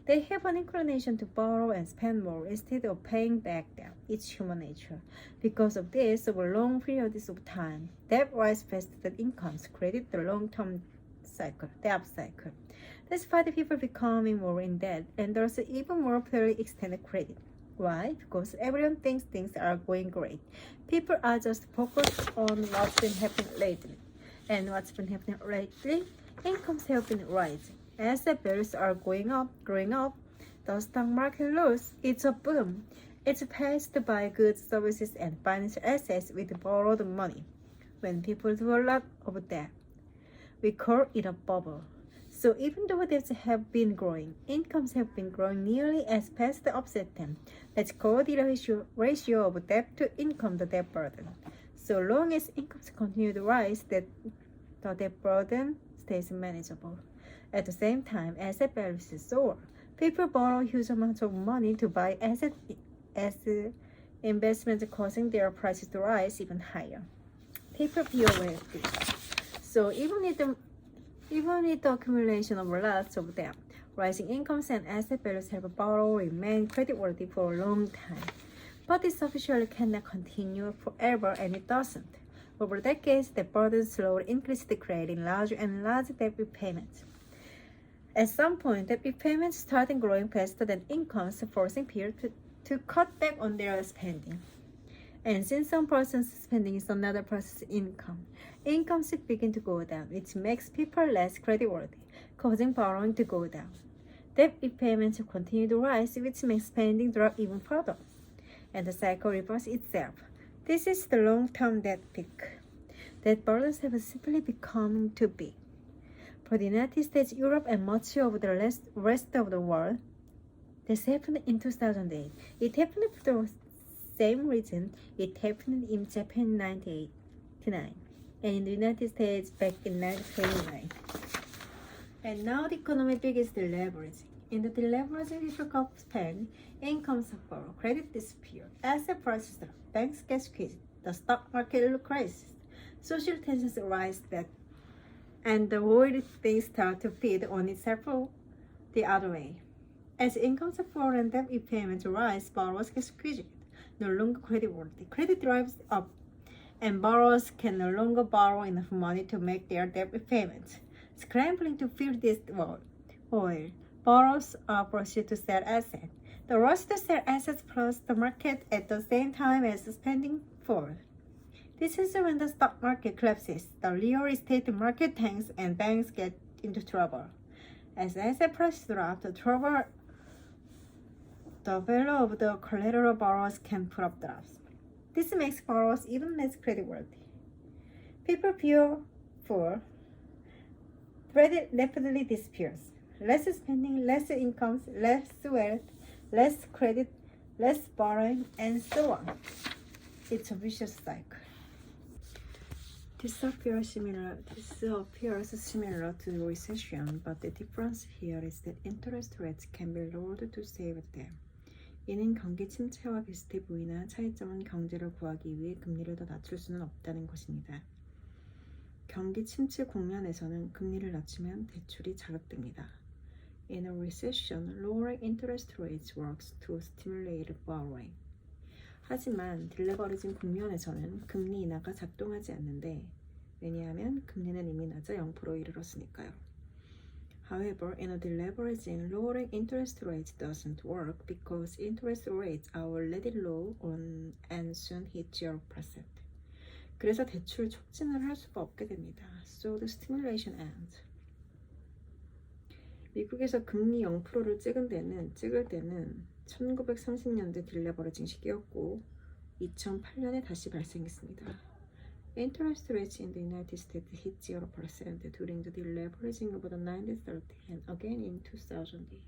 They have an inclination to borrow and spend more instead of paying back debt. It's human nature. Because of this, over long periods of time, debt rises faster than incomes, creating the long-term cycle, debt cycle. Despite people becoming more in debt, and there's even more poorly extended credit. Why? Because everyone thinks things are going great. People are just focused on what's been happening lately. And what's been happening lately? Incomes have been rising. Asset values are going up. The stock market loses. It's a boom. It's passed to buy goods, services, and financial assets with borrowed money. When people do a lot of that, we call it a bubble. So even though debts have been growing, incomes have been growing nearly as fast to offset them. Let's call the ratio of debt to income the debt burden. So long as incomes continue to rise, the debt burden stays manageable. At the same time, asset values soar. People borrow huge amounts of money to buy assets as investments, causing their prices to rise even higher. People feel wealthy. So even with the accumulation of lots of them, rising incomes and asset values help borrowers remain creditworthy for a long time. But this officially cannot continue forever, and it doesn't. Over decades, the burden slowly increased, creating larger and larger debt repayments. At some point, debt repayments started growing faster than incomes, forcing people to cut back on their spending. And since some person's spending is another person's income, incomes begin to go down, which makes people less creditworthy, causing borrowing to go down. Debt repayments continue to rise, which makes spending drop even further. And the cycle reverses itself. This is the long-term debt peak. Debt burdens have simply become too big. For the United States, Europe, and much of the rest of the world, this happened in 2008. It happened for the same reason it happened in Japan in 1989, and in the United States back in 1929. And now the economy begins deleveraging. In the deleveraging, people cut spend, income suffer, credit disappear, asset prices drop, banks get squeezed, the stock market crisis, social tensions rise, and the world things start to feed on itself the other way. As incomes fall and debt repayments rise, borrowers get squeezed, no longer creditworthy. Credit drives up, and borrowers can no longer borrow enough money to make their debt repayments. Scrambling to fill this void, borrowers are forced to sell assets. The rush to sell assets plus the market at the same time as spending falls. This is when the stock market collapses, the real estate market tanks, and banks get into trouble. As asset prices drop, the value of the collateral borrowers can put up drops. This makes borrowers even less creditworthy. People feel for credit rapidly disappears. Less spending, less incomes, less wealth, less credit, less borrowing, and so on. It's a vicious cycle. This appears similar to the recession, but the difference here is that interest rates can be lowered to save them. 이는 경기 침체와 비슷해 보이나 차이점은 경제를 구하기 위해 금리를 더 낮출 수는 없다는 것입니다. 경기 침체 국면에서는 금리를 낮추면 대출이 자극됩니다. In a recession, lowering interest rates works to stimulate borrowing. 하지만 딜레버리징 국면에서는 금리 인하가 작동하지 않는데, 왜냐하면 금리는 이미 낮아 0%에 이르렀으니까요. However, in a deleveraging, lowering interest rates doesn't work because interest rates are already low and soon hit 0%. 그래서 대출 촉진을 할 수가 없게 됩니다. So the stimulation ends. 미국에서 금리 0%를 찍을 때는 1930년대 딜레버리징 시기였고 2008년에 다시 발생했습니다. Interest rates in the United States hit 0% during the deleveraging of the 1930s and again in 2008.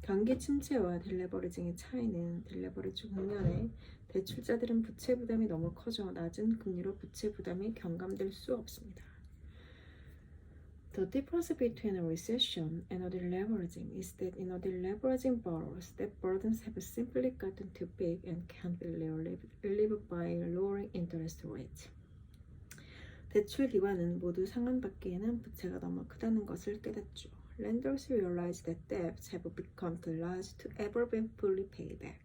경기 침체와 딜레버리징의 차이는 딜레버리징 국면에 대출자들은 부채 부담이 너무 커져 낮은 금리로 부채 부담이 경감될 수 없습니다. The difference between a recession and a deleveraging is that in a deleveraging borrowers, debt burdens have simply gotten too big and can't be relieved by lowering interest rates. 대출 기관은 모두 상환받기에는 부채가 너무 크다는 것을 깨닫죠. Lenders realize that debts have become too large to ever be fully paid back.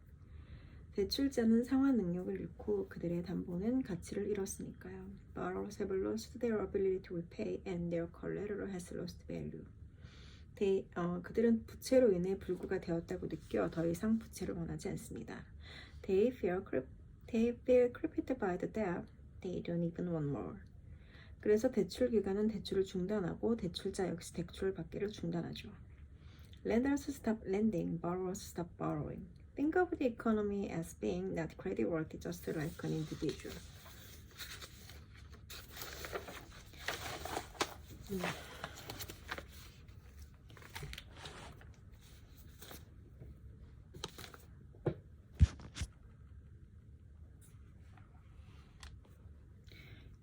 대출자는 상환 능력을 잃고 그들의 담보는 가치를 잃었으니까요. Borrowers have lost their ability to repay and their collateral has lost value. 그들은 부채로 인해 불구가 되었다고 느껴 더 이상 부채를 원하지 않습니다. They feel crippled by the debt. They don't even want more. 그래서 대출 기관은 대출을 중단하고 대출자 역시 대출을 받기를 중단하죠. Lenders stop lending, borrowers stop borrowing. Think of the economy as being not creditworthy just like an individual.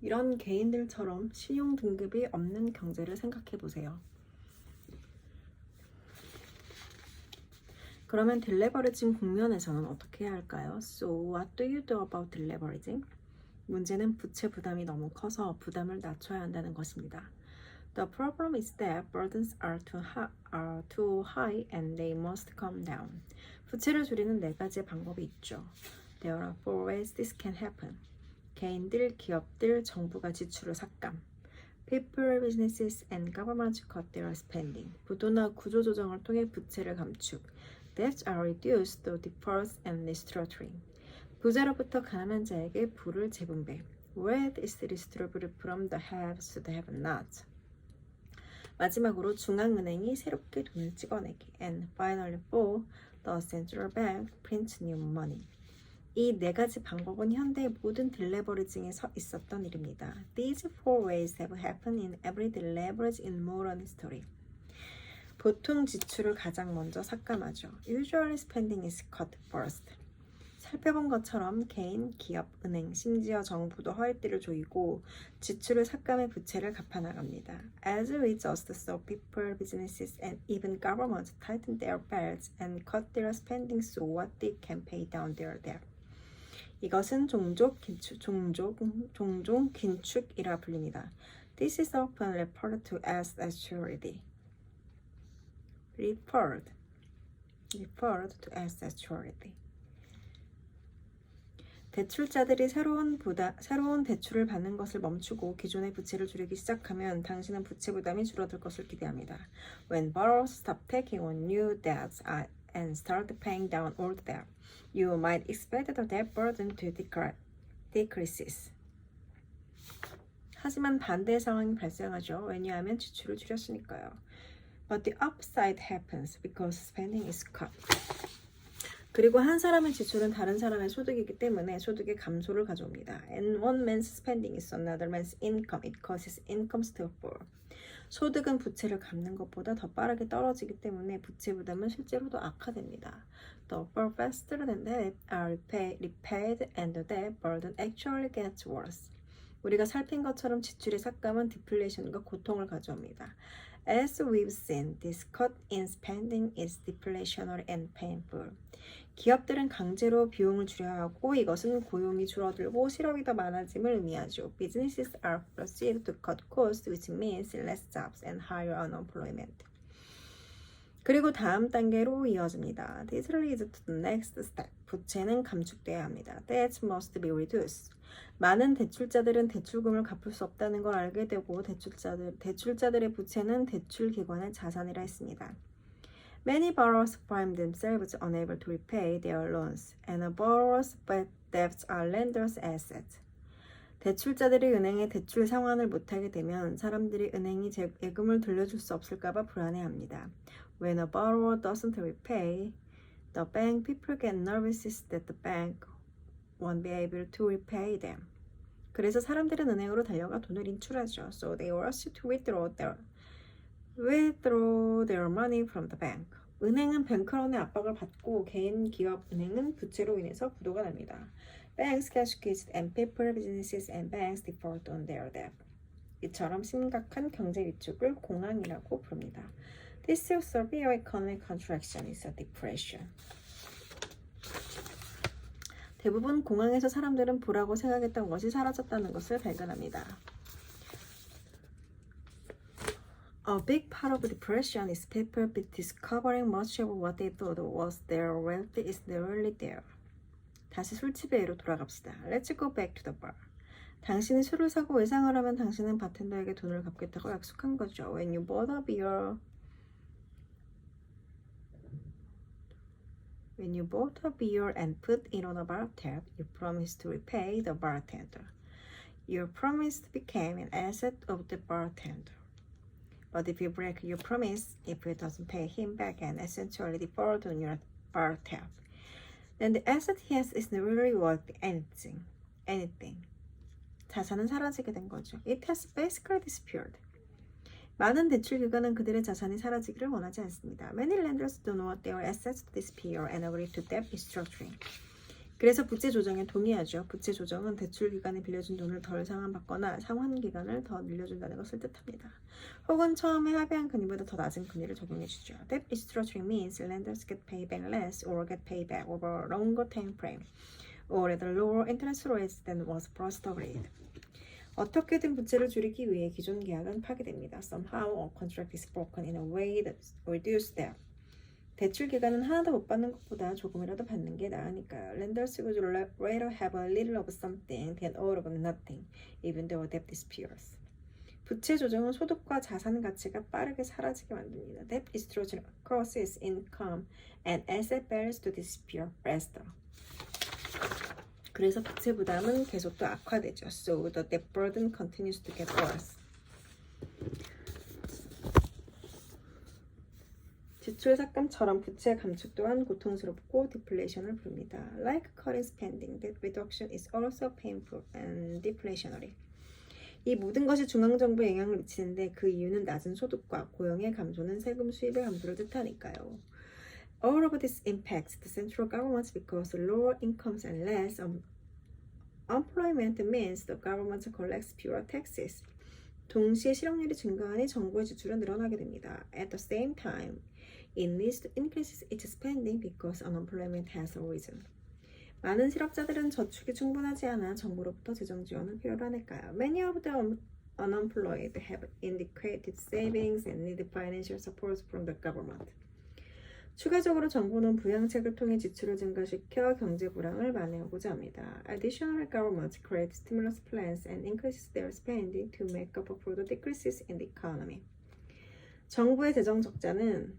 이런 개인들처럼 신용 등급이 없는 경제를 생각해 보세요. 그러면 딜레버리징 국면에서는 어떻게 해야 할까요? So what do you do about deleveraging? 문제는 부채 부담이 너무 커서 부담을 낮춰야 한다는 것입니다. The problem is that burdens are too high and they must come down. 부채를 줄이는 4가지 방법이 있죠. There are 4 ways this can happen. 개인들, 기업들, 정부가 지출을 삭감. People, businesses, and governments cut their spending. 부도나 구조조정을 통해 부채를 감축. Debts are reduced through defaults and restructuring. 부자로부터 가난한 자에게 부를 재분배. Wealth is distributed from the haves to the have-nots. 마지막으로 중앙은행이 새롭게 돈을 찍어내기. And finally, the central bank prints new money. 이 4가지 방법은 현대의 모든 딜레버리징에서 있었던 일입니다. These 4 ways have happened in every deleverage in modern history. 보통 지출을 가장 먼저 삭감하죠. Usually spending is cut first. 살펴본 것처럼 개인, 기업, 은행, 심지어 정부도 허리띠를 조이고 지출을 삭감해 부채를 갚아나갑니다. As we just saw, people, businesses, and even governments tighten their belts and cut their spending so what they can pay down their debt. 이것은 종종 긴축이라 불립니다. This is often referred to as austerity. Referred to as austerity. 대출자들이 새로운 대출을 받는 것을 멈추고 기존의 부채를 줄이기 시작하면 당신은 부채 부담이 줄어들 것을 기대합니다. When borrowers stop taking on new debts and start paying down old debt, you might expect the debt burden to decrease. 하지만 반대의 상황이 발생하죠. 왜냐하면 지출을 줄였으니까요. But the upside happens because spending is cut. 그리고 한 사람의 지출은 다른 사람의 소득이기 때문에 소득의 감소를 가져옵니다. And one man's spending is another man's income. It causes incomes to fall. 소득은 부채를 갚는 것보다 더 빠르게 떨어지기 때문에 부채 부담은 실제로도 악화됩니다. The fall faster than debt are repaid and the debt burden actually gets worse. 우리가 살핀 것처럼 지출의 삭감은 디플레이션과 고통을 가져옵니다. As we've seen, this cut in spending is deflationary and painful. 기업들은 강제로 비용을 줄여야 하고 이것은 고용이 줄어들고 실업이 더 많아짐을 의미하죠. Businesses are forced to cut costs, which means less jobs and higher unemployment. 그리고 다음 단계로 이어집니다. This leads to the next step. 부채는 감축돼야 합니다. Debts must be reduced. 많은 대출자들은 대출금을 갚을 수 없다는 걸 알게 되고 대출자들의 부채는 대출기관의 자산이라 했습니다. Many borrowers find themselves unable to repay their loans, and a borrower's debts are lender's assets. 대출자들이 은행의 대출 상환을 못하게 되면 사람들이 은행이 예금을 돌려줄 수 없을까봐 불안해합니다. When a borrower doesn't repay the bank, people get nervous that the bank won't be able to repay them. 그래서 사람들은 은행으로 달려가 돈을 인출하죠. So they rush to withdraw their money from the bank. 은행은 뱅크런의 압박을 받고 개인, 기업, 은행은 부채로 인해서 부도가 납니다. Banks get squeezed and people, businesses and banks default on their debt. 이처럼 심각한 경제 위축을 공황이라고 부릅니다. This severe economic contraction is a depression. 대부분 공황에서 사람들은 부라고 생각했던 것이 사라졌다는 것을 발견합니다. A big part of depression is people discovering much of what they thought was their wealth is really there. 다시 술집에로 돌아갑시다. Let's go back to the bar. 당신이 술을 사고 외상을 하면 당신은 바텐더에게 돈을 갚겠다고 약속한 거죠. When you bought a beer and put it on a bar tab, you promised to repay the bartender. Your promise became an asset of the bartender. But if you break your promise, if you doesn't pay him back and essentially default on your bar tab, then the asset he has is not really worth anything. 자산은 사라지게 된 거죠. It has basically disappeared. 많은 대출 기관은 그들의 자산이 사라지기를 원하지 않습니다. Many lenders don't want their assets to disappear and agree to debt restructuring. 그래서 부채 조정에 동의하죠. 부채 조정은 대출 기관이 빌려준 돈을 덜 상환받거나 상환 기간을 더 늘려준다는 것을 뜻합니다. 혹은 처음에 합의한 금리보다 더 낮은 금리를 적용해 주죠. Debt restructuring means lenders get paid back less or get paid back over a longer time frame or at a lower interest rates than was first agreed. 어떻게든 부채를 줄이기 위해 기존 계약은 파기됩니다. Somehow a contract is broken in a way that reduces debt. 대출 기간은 하나도 못 받는 것보다 조금이라도 받는 게 나으니까요. Lenders would rather have a little of something than all of nothing, even though debt disappears. 부채 조정은 소득과 자산 가치가 빠르게 사라지게 만듭니다. Debt restructuring causes income and asset values to disappear faster. 그래서 부채 부담은 계속 또 악화되죠. So the debt burden continues to get worse. 지출 삭감처럼 부채 감축 또한 고통스럽고 디플레이션을 부릅니다. Like cutting spending, debt reduction is also painful and deflationary. 이 모든 것이 중앙정부에 영향을 미치는데 그 이유는 낮은 소득과 고용의 감소는 세금 수입의 감소를 뜻하니까요. All of this impacts the central government because lower incomes and less employment means the government collects fewer taxes. 동시에 실업률이 증가하니 정부의 지출은 늘어나게 됩니다. At the same time, it needs to increase its spending because unemployment has arisen. 많은 실업자들은 저축이 충분하지 않아 정부로부터 재정 지원을 필요로 하니까요. Many of the unemployed have indicated savings and need financial support from the government. 추가적으로 정부는 부양책을 통해 지출을 증가시켜 경제 불황을 만회하고자 합니다. Additionally, governments create stimulus plans and increase their spending to make up for the decreases in the economy. 정부의 재정 적자는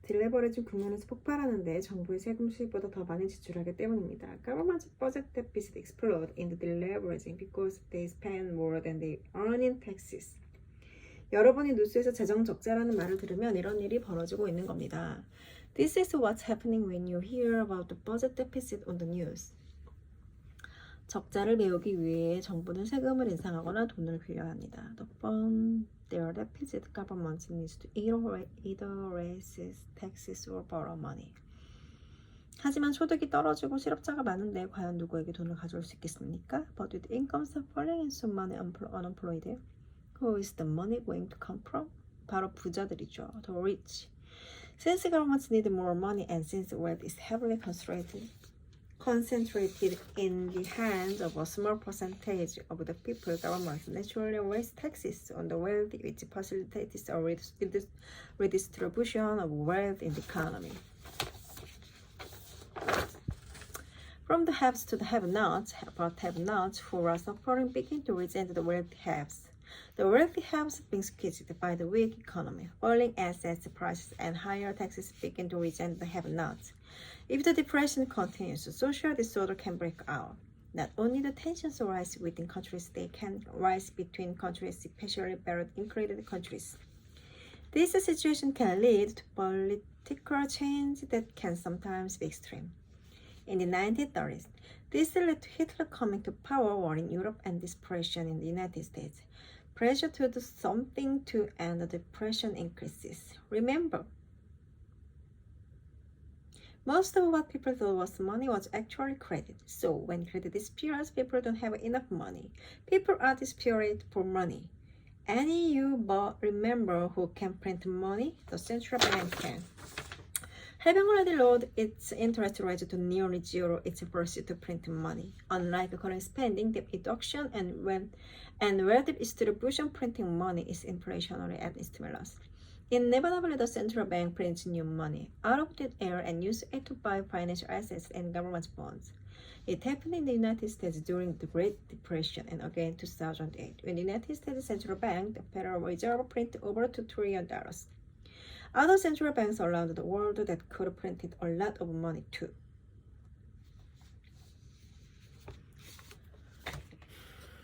딜레버리지 국면에서 폭발하는데 정부의 세금 수입보다 더 많이 지출하기 때문입니다. Government's budget deficit explode in the deleveraging because they spend more than they earn in taxes. 여러분이 뉴스에서 재정 적자라는 말을 들으면 이런 일이 벌어지고 있는 겁니다. This is what's happening when you hear about the budget deficit on the news. 적자를 메우기 위해 정부는 세금을 인상하거나 돈을 빌려야 합니다. To fund their deficit, government needs to either raise taxes or borrow money. 하지만 소득이 떨어지고 실업자가 많은데 과연 누구에게 돈을 가져올 수 있겠습니까? But with incomes falling and so many unemployed, who is the money going to come from? 바로 부자들이죠. The rich. Since governments need more money and since wealth is heavily concentrated in the hands of a small percentage of the people, governments naturally raise taxes on the wealthy, which facilitates a redistribution of wealth in the economy. From the haves to the have-nots, but have-nots who are suffering begin to resent the wealthy haves. The wealthy haves been squeezed by the weak economy. Falling assets prices and higher taxes begin to resent the have-nots. If the depression continues, social disorder can break out. Not only the tensions rise within countries, they can rise between countries, especially better included countries. This situation can lead to political change that can sometimes be extreme. In the 1930s, this led to Hitler coming to power, war in Europe, and depression in the United States. Pressure to do something to end the depression increases. Remember, most of what people thought was money was actually credit. So when credit disappears, people don't have enough money. People are desperate for money. Any you but remember who can print money? The central bank can. Having already lowered its interest rate to nearly zero, it's forced to print money. Unlike current spending, debt reduction and wealth distribution, printing money is inflationary and stimulus. Inevitably, the central bank prints new money out of thin air and uses it to buy financial assets and government bonds. It happened in the United States during the Great Depression and again in 2008, when the United States Central Bank, the Federal Reserve, printed over $2 trillion. Other central banks around the world that could have printed a lot of money too.